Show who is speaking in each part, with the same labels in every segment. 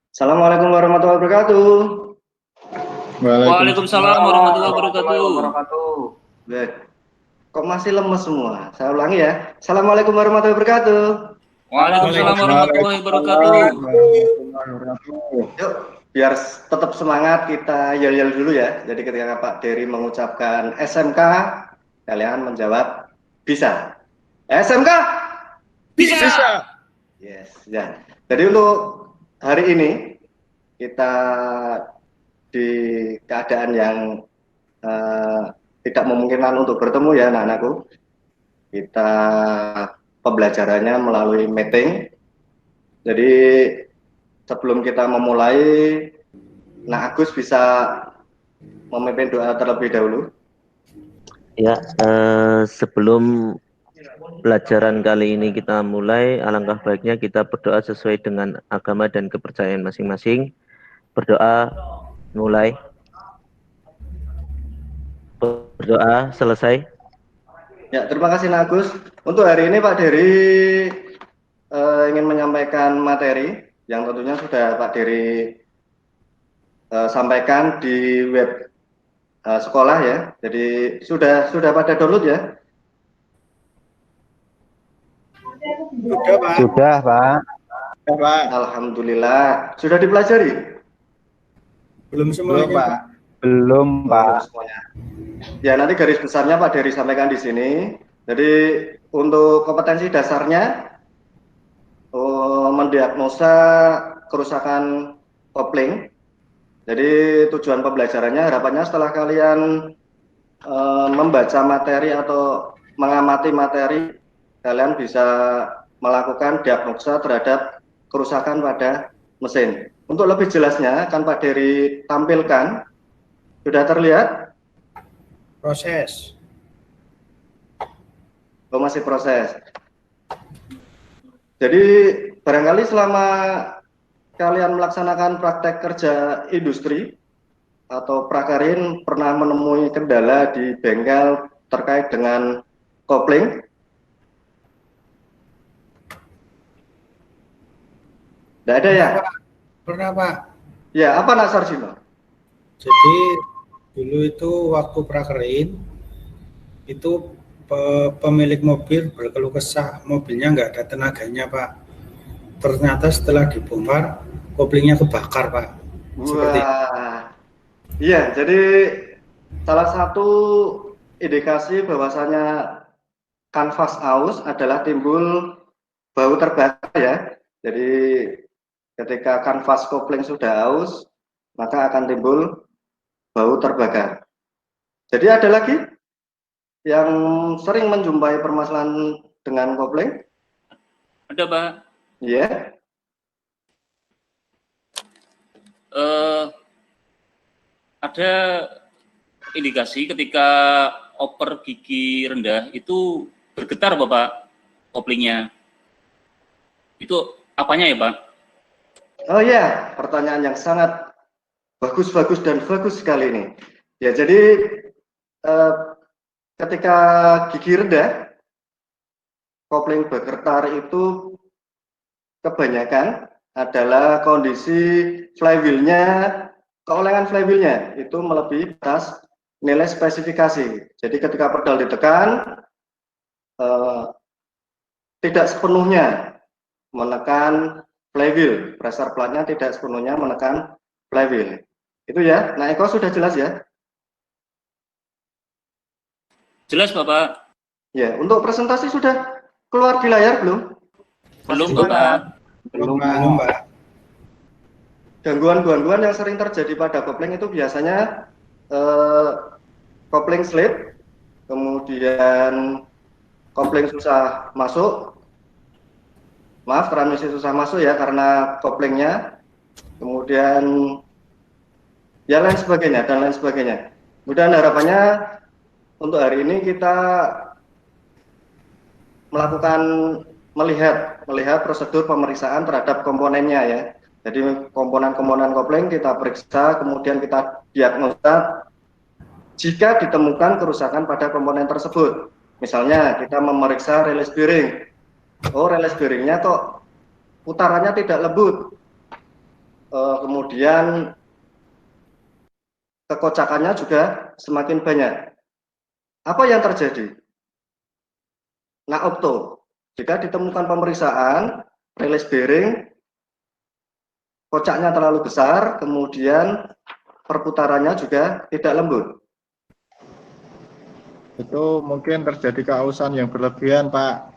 Speaker 1: Assalamualaikum warahmatullahi wabarakatuh.
Speaker 2: Waalaikumsalam warahmatullahi wabarakatuh.
Speaker 1: Baik. Kok masih lemes semua? Saya ulangi ya. Assalamualaikum warahmatullahi wabarakatuh.
Speaker 2: Waalaikumsalam warahmatullahi wabarakatuh.
Speaker 1: Yuk, biar tetap semangat kita yel-yel dulu ya. Jadi ketika Pak Dery mengucapkan SMK, kalian menjawab bisa. SMK?
Speaker 2: Bisa.
Speaker 1: Yes, ya. Jadi untuk hari ini kita di keadaan yang tidak memungkinkan untuk bertemu ya anak-anakku. Kita pembelajarannya melalui meeting. Jadi sebelum kita memulai, Nah Agus bisa memimpin doa terlebih dahulu.
Speaker 3: Ya, sebelum pelajaran kali ini kita mulai, alangkah baiknya kita berdoa sesuai dengan agama dan kepercayaan masing-masing. Berdoa, mulai. Berdoa, selesai.
Speaker 1: Ya, terima kasih Nak Agus. Untuk hari ini Pak Dery ingin menyampaikan materi yang tentunya sudah Pak Dery sampaikan di web sekolah ya. Jadi sudah pada download ya?
Speaker 2: Sudah, Pak.
Speaker 4: Sudah, Pak.
Speaker 1: Alhamdulillah. Sudah dipelajari?
Speaker 2: Belum semuanya, Pak.
Speaker 4: Belum, Pak.
Speaker 1: Semuanya. Ya, nanti garis besarnya Pak Dery sampaikan di sini. Jadi untuk kompetensi dasarnya mendiagnosa kerusakan kopling. Jadi tujuan pembelajarannya harapannya setelah kalian membaca materi atau mengamati materi, kalian bisa melakukan diagnosa terhadap kerusakan pada mesin. Untuk lebih jelasnya akan Pak Dery tampilkan. Sudah terlihat?
Speaker 2: Proses.
Speaker 1: Oh, masih proses. Jadi barangkali selama kalian melaksanakan praktek kerja industri atau prakarin pernah menemui kendala di bengkel terkait dengan kopling? Tidak ada ya?
Speaker 2: Pernah, Pak.
Speaker 1: Ya, apa Nak Sarjino?
Speaker 2: Jadi dulu itu waktu prakerin itu pemilik mobil berkeluh kesah mobilnya nggak ada tenaganya, Pak. Ternyata setelah dibongkar koplingnya kebakar, Pak. Seperti
Speaker 1: iya, jadi salah satu indikasi bahwasanya kanvas aus adalah timbul bau terbakar ya. Jadi ketika kanvas kopling sudah aus, maka akan timbul bau terbakar. Jadi ada lagi yang sering menjumpai permasalahan dengan kopling?
Speaker 5: Ada, Pak.
Speaker 1: Iya.
Speaker 5: Ada indikasi ketika oper gigi rendah itu bergetar, Bapak, koplingnya. Itu apanya ya, Pak?
Speaker 1: Oh ya, pertanyaan yang sangat bagus dan bagus sekali ini. Ya, jadi ketika gigi rendah, kopling bergetar itu kebanyakan adalah kondisi flywheelnya, keolengan flywheelnya itu melebihi batas nilai spesifikasi. Jadi ketika pedal ditekan, tidak sepenuhnya menekan flywheel, pressure plate-nya tidak sepenuhnya menekan flywheel. Itu ya. Nah, Eko sudah jelas ya?
Speaker 5: Jelas, Bapak.
Speaker 1: Ya, untuk presentasi sudah keluar di layar belum?
Speaker 5: Belum, Bapak.
Speaker 2: belum, Pak.
Speaker 1: Gangguan-gangguan yang sering terjadi pada kopling itu biasanya kopling slip, kemudian kopling susah masuk, maaf transmisi susah masuk ya karena koplingnya, kemudian ya lain sebagainya dan lain sebagainya. Kemudian harapannya untuk hari ini kita melakukan melihat prosedur pemeriksaan terhadap komponennya ya. Jadi komponen-komponen kopling kita periksa, kemudian kita diagnosa jika ditemukan kerusakan pada komponen tersebut. Misalnya kita memeriksa release bearing. Oh, release bearingnya kok putarannya tidak lembut. kemudian kekocakannya juga semakin banyak. Apa yang terjadi? Nah, Okto, jika ditemukan pemeriksaan rilis bearing, kocaknya terlalu besar, kemudian perputarannya juga tidak lembut.
Speaker 6: Itu mungkin terjadi keausan yang berlebihan, Pak.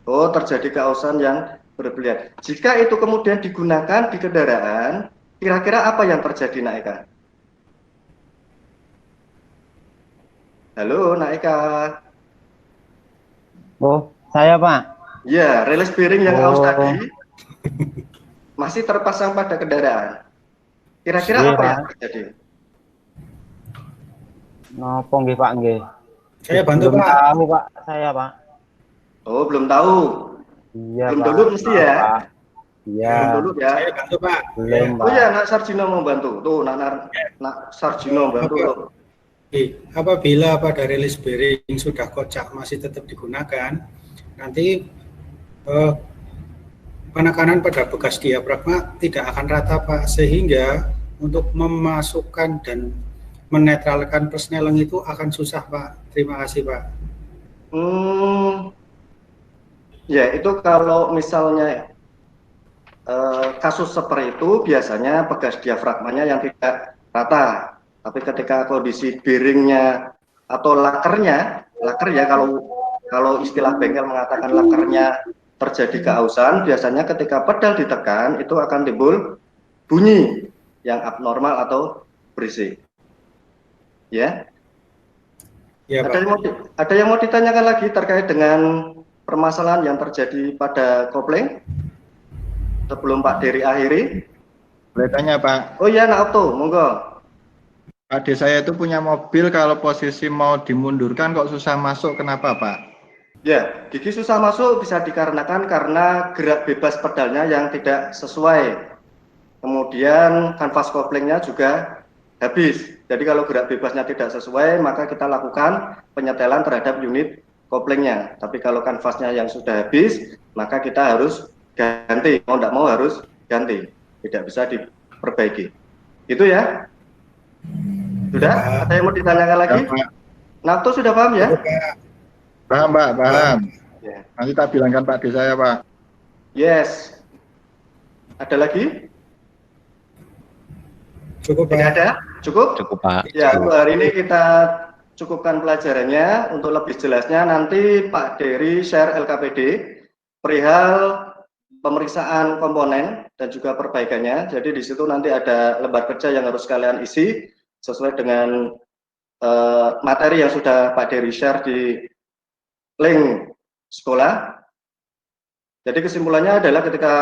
Speaker 1: Oh, terjadi keausan yang berlebihan. Jika itu kemudian digunakan di kendaraan, kira-kira apa yang terjadi, Nak Eka? Halo, Nak Eka.
Speaker 4: Oh, saya Pak.
Speaker 1: Ya, rilis bearing yang aus
Speaker 4: Oh.
Speaker 1: tadi masih terpasang pada kendaraan. Kira-kira
Speaker 4: Iya,
Speaker 1: apa
Speaker 4: Pak.
Speaker 1: yang terjadi?
Speaker 4: Nopo nggih Pak nggih.
Speaker 2: Saya bantu
Speaker 4: Belum
Speaker 2: Pak.
Speaker 4: tahu Pak, saya Pak.
Speaker 1: Oh, belum tahu.
Speaker 4: Iya
Speaker 1: Belum
Speaker 4: Pak.
Speaker 1: dulu mesti ya.
Speaker 4: Pak. Iya.
Speaker 1: Belum dulu ya.
Speaker 2: Saya bantu Pak.
Speaker 4: Belum
Speaker 1: Oh
Speaker 4: Pak.
Speaker 1: ya, Nak Sarjino mau bantu. Tuh, Nak Sarjino bantu.
Speaker 2: Apa?
Speaker 1: Tuh.
Speaker 2: Apabila pada rilis bearing sudah kocak masih tetap digunakan, nanti penekanan pada bekas diafragma tidak akan rata Pak, sehingga untuk memasukkan dan menetralkan persneleng itu akan susah Pak. Terima kasih Pak.
Speaker 1: Ya, itu kalau misalnya kasus seperti itu biasanya bekas diafragmanya yang tidak rata. Tapi ketika kondisi bearingnya atau lakernya, laker ya kalau istilah bengkel mengatakan lakernya terjadi keausan, biasanya ketika pedal ditekan itu akan timbul bunyi yang abnormal atau berisik. Ya.
Speaker 2: Ya, Pak.
Speaker 1: Ada yang mau ditanyakan lagi terkait dengan permasalahan yang terjadi pada kopling sebelum Pak Dery akhiri?
Speaker 6: Boleh tanya, Pak?
Speaker 1: Oh iya, Nak Okto, monggo.
Speaker 6: Adik saya itu punya mobil, kalau posisi mau dimundurkan kok susah masuk, kenapa Pak?
Speaker 1: Ya, gigi susah masuk bisa dikarenakan karena gerak bebas pedalnya yang tidak sesuai. Kemudian kanvas koplingnya juga habis. Jadi kalau gerak bebasnya tidak sesuai, maka kita lakukan penyetelan terhadap unit koplingnya. Tapi kalau kanvasnya yang sudah habis, maka kita harus ganti. Mau tidak mau harus ganti. Tidak bisa diperbaiki. Itu ya. Sudah? Ada yang mau ditanyakan lagi?
Speaker 6: Ya, Pak.
Speaker 1: Nakto sudah paham ya?
Speaker 6: Paham, Pak, paham.
Speaker 1: Ya.
Speaker 6: Nanti tak bilangkan Pak D saya, Pak.
Speaker 1: Yes. Ada lagi?
Speaker 2: Cukup Pak.
Speaker 1: Tidak ada? Cukup?
Speaker 7: Cukup Pak.
Speaker 1: Ya, untuk hari ini kita cukupkan pelajarannya. Untuk lebih jelasnya nanti Pak Dery share LKPD perihal pemeriksaan komponen dan juga perbaikannya. Jadi di situ nanti ada lembar kerja yang harus kalian isi sesuai dengan materi yang sudah Pak Dery share di link sekolah. Jadi kesimpulannya adalah ketika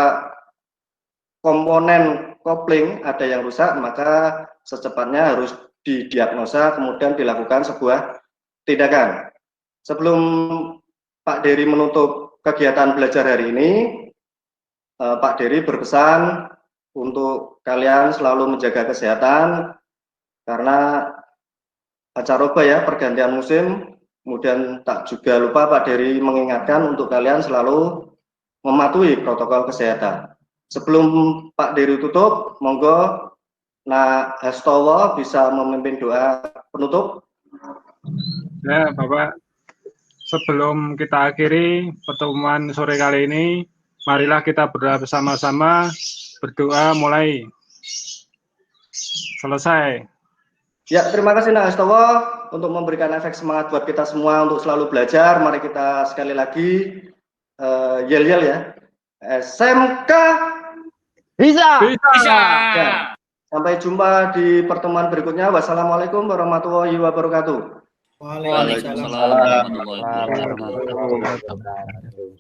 Speaker 1: komponen kopling ada yang rusak, maka secepatnya harus didiagnosa, kemudian dilakukan sebuah tindakan. Sebelum Pak Dery menutup kegiatan belajar hari ini, Pak Dery berpesan untuk kalian selalu menjaga kesehatan, karena pancaroba ya, pergantian musim. Kemudian tak juga lupa Pak Dery mengingatkan untuk kalian selalu mematuhi protokol kesehatan. Sebelum Pak Dery tutup, monggo Nak Hastowo bisa memimpin doa penutup.
Speaker 8: Ya, Bapak. Sebelum kita akhiri pertemuan sore kali ini, marilah kita berdoa bersama-sama, berdoa mulai. Selesai.
Speaker 1: Ya, terima kasih Nak Hastowo untuk memberikan efek semangat buat kita semua untuk selalu belajar. Mari kita sekali lagi yel-yel ya. SMK
Speaker 4: Bisa.
Speaker 5: Bisa.
Speaker 1: Ya. Sampai jumpa di pertemuan berikutnya. Wassalamualaikum warahmatullahi wabarakatuh.
Speaker 5: Waalaikumsalam warahmatullahi wabarakatuh.
Speaker 4: Warahmatullahi wabarakatuh.